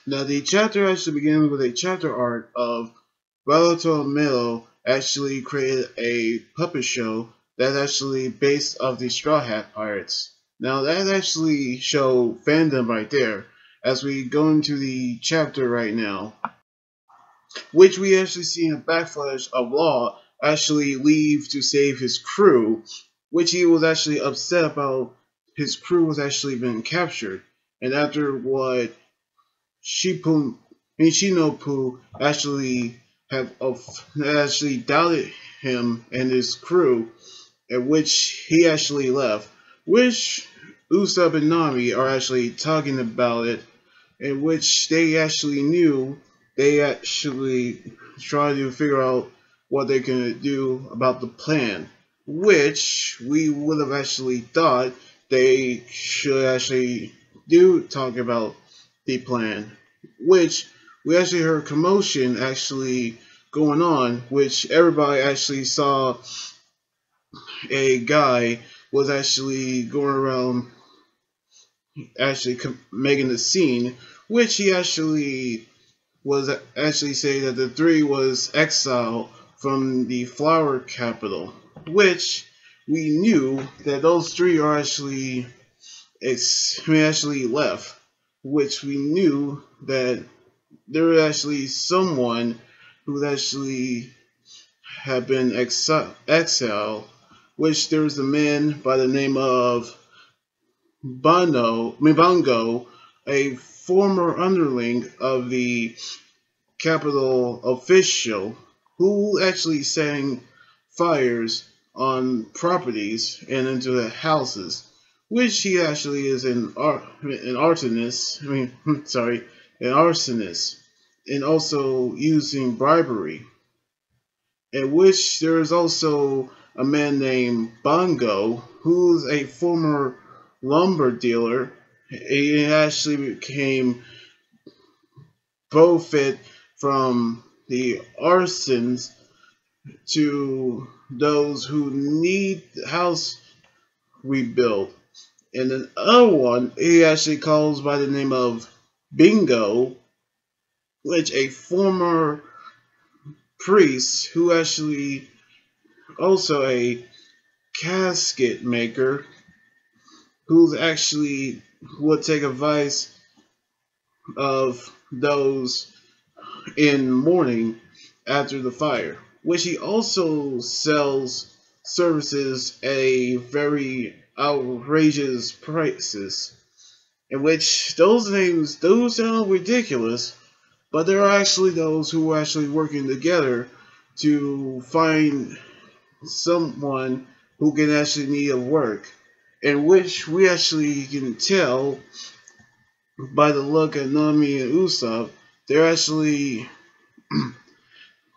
Now, the chapter actually begins with a chapter art of Melo actually created a puppet show that's actually based off the Straw Hat Pirates. Now, that actually show fandom right there as we go into the chapter right now, which we actually see in a backflash of Law actually leave to save his crew, which he was actually upset about. His crew was actually been captured, and after what Shinopu actually actually doubted him and his crew, at which he actually left, which Usopp and Nami are actually talking about it, in which they actually knew they actually tried to figure out what they can do about the plan, which we would have actually thought they should actually do talk about the plan, which we actually heard commotion actually going on, which everybody actually saw a guy was actually going around actually making the scene, which he actually was actually saying that the three was exiled from the flower capital, which we knew that those three are actually actually left, which we knew that there was actually someone who actually had been exiled, which there was a man by the name of Bongo, a former underling of the capital official, who actually sang fires on properties and into the houses, which he actually is an arsonist. An arsonist, and also using bribery. In which there is also a man named Bongo, who's a former lumber dealer. He actually became profit from the arsons to those who need the house rebuilt. And then other one he actually calls by the name of Bingo, which a former priest who actually also a casket maker who's actually would take advice of those in mourning after the fire, which he also sells services at a very outrageous prices, in which those sound ridiculous, but there are actually those who are actually working together to find someone who can actually need a work, in which we actually can tell by the look at Nami and Usopp, they're actually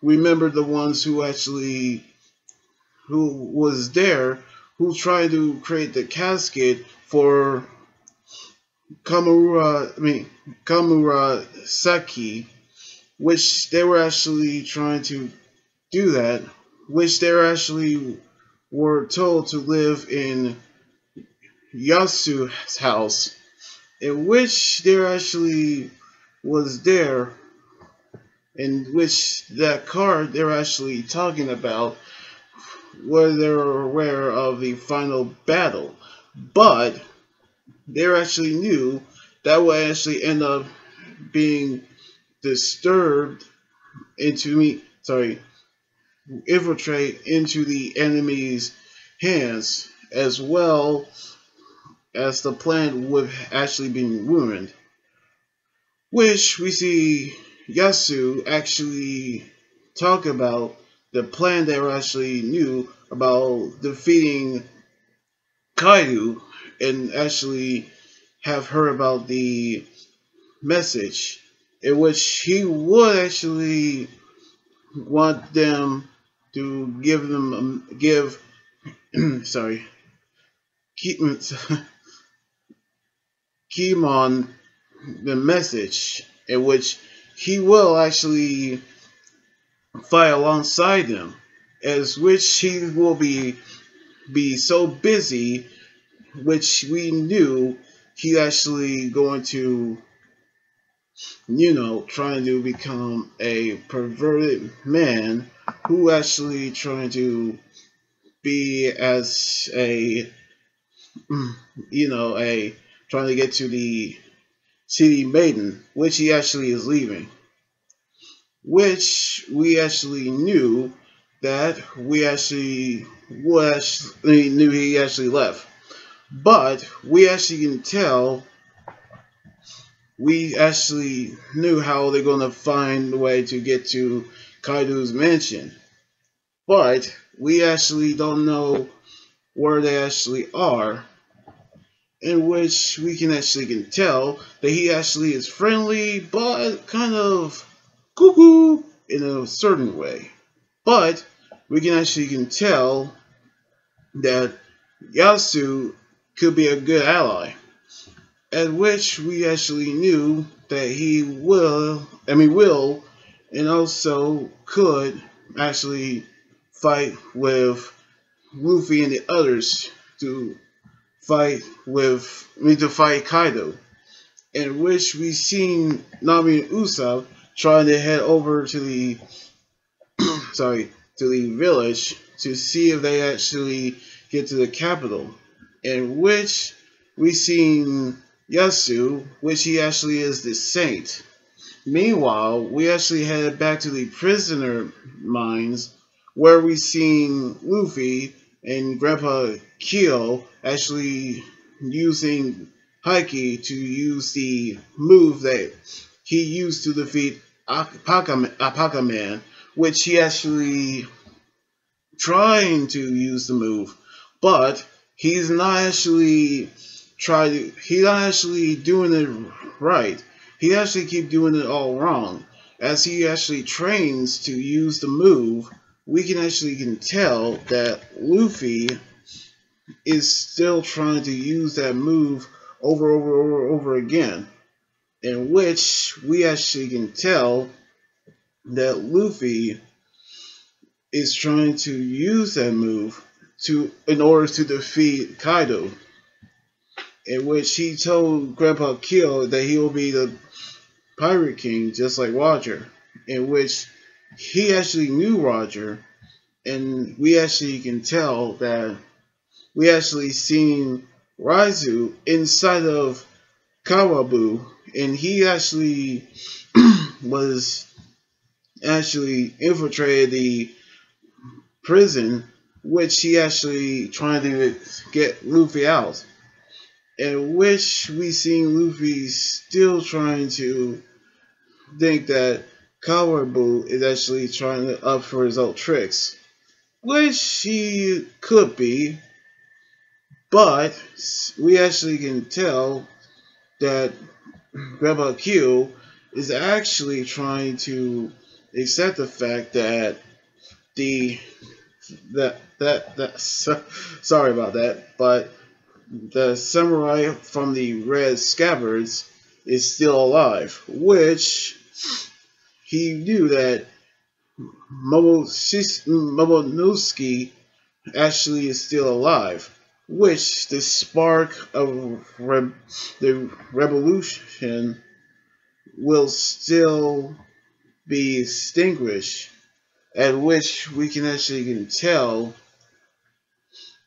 remember the ones who actually who was there who tried to create the casket for Kamura Saki, which they were actually trying to do that, which they actually were told to live in Yasu's house, in which there actually was there, in which that card they're actually talking about where they were aware of the final battle, but they actually knew that would actually end up being disturbed infiltrate into the enemy's hands, as well as the plan would actually be ruined. Which we see Yasu actually talk about the plan they actually knew about defeating Kaido, and actually have heard about the message, in which he would actually want them to give sorry keep Kimon the message, in which he will actually fight alongside them, as which he will be so busy, which we knew he actually going to trying to become a perverted man who actually trying to be as a, a trying to get to the city maiden, which he actually is leaving, which we actually knew that we actually knew he actually left, but we actually can tell we actually knew how they're gonna find a way to get to Kaido's mansion, but we actually don't know where they actually are, in which we can tell that he actually is friendly, but kind of cuckoo in a certain way. But we can tell that Yasu could be a good ally, at which we actually knew that he will, and also could actually fight with Luffy and the others to to fight Kaido, in which we seen Nami and Usopp trying to head over to the to the village to see if they actually get to the capital, in which we seen Yasu, which he actually is the saint. Meanwhile, we actually headed back to the prisoner mines, where we seen Luffy and Grandpa Kyo actually using Haki to use the move that he used to defeat Apaka Man, which he actually trying to use the move, but he's not actually doing it right. He actually keep doing it all wrong. As he actually trains to use the move, we can tell that Luffy is still trying to use that move over again, in which we actually can tell that Luffy is trying to use that move in order to defeat Kaido, in which he told Grandpa Kyo that he will be the Pirate King just like Roger, in which he actually knew Roger, and we actually can tell that we actually seen Raizu inside of Kawabu, and he actually was actually infiltrated the prison, which he actually trying to get Luffy out, in which we seen Luffy still trying to think that Kawabu is actually trying to up for his old tricks, which he could be, but we actually can tell that Grandpa Q is actually trying to accept the fact that the sorry about that, but the samurai from the red scabbards is still alive, which he knew that Momonosuke actually is still alive, which the spark of the revolution will still be extinguished, at which we can tell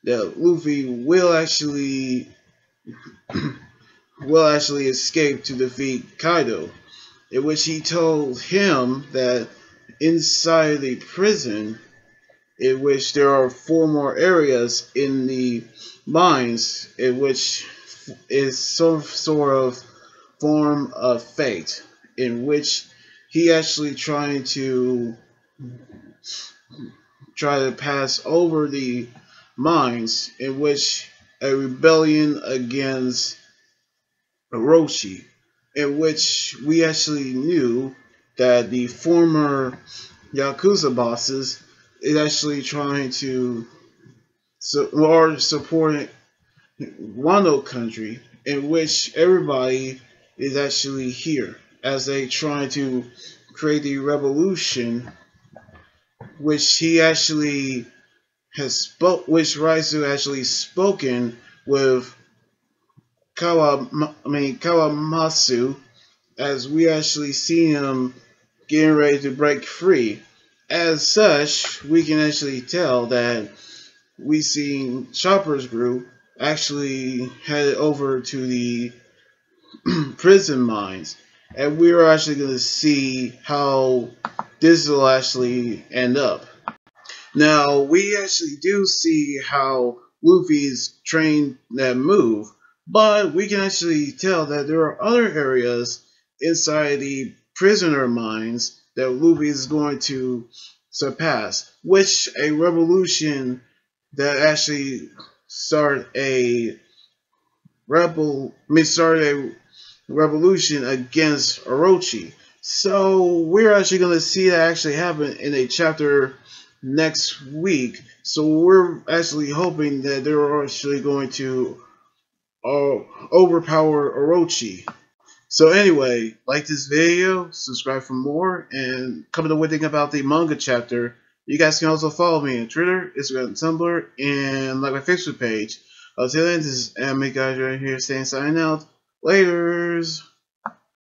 that Luffy will actually escape to defeat Kaido, in which he told him that inside the prison, in which there are 4 more areas in the mines, in which is some sort of form of fate, in which he actually try to pass over the mines, in which a rebellion against Orochi, in which we actually knew that the former Yakuza bosses is actually trying to support Wano country, in which everybody is actually here as they try to create the revolution, which he actually which Raizu actually spoken with Kawamatsu, as we actually see him getting ready to break free. As such, we can actually tell that we seen Chopper's group actually headed over to the prison mines, and we're actually going to see how this will actually end up. Now, we actually do see how Luffy's trained that move, but we can actually tell that there are other areas inside the prisoner mines that Luffy is going to surpass, which a revolution that actually start a revolution against Orochi. So we're actually going to see that actually happen in a chapter next week. So we're actually hoping that they're actually going to overpower Orochi. So anyway, like this video, subscribe for more, and comment on what you think about the manga chapter. You guys can also follow me on Twitter, Instagram, Tumblr, and like my Facebook page. Until then, this is Anime Guy right here saying signing out. Laters!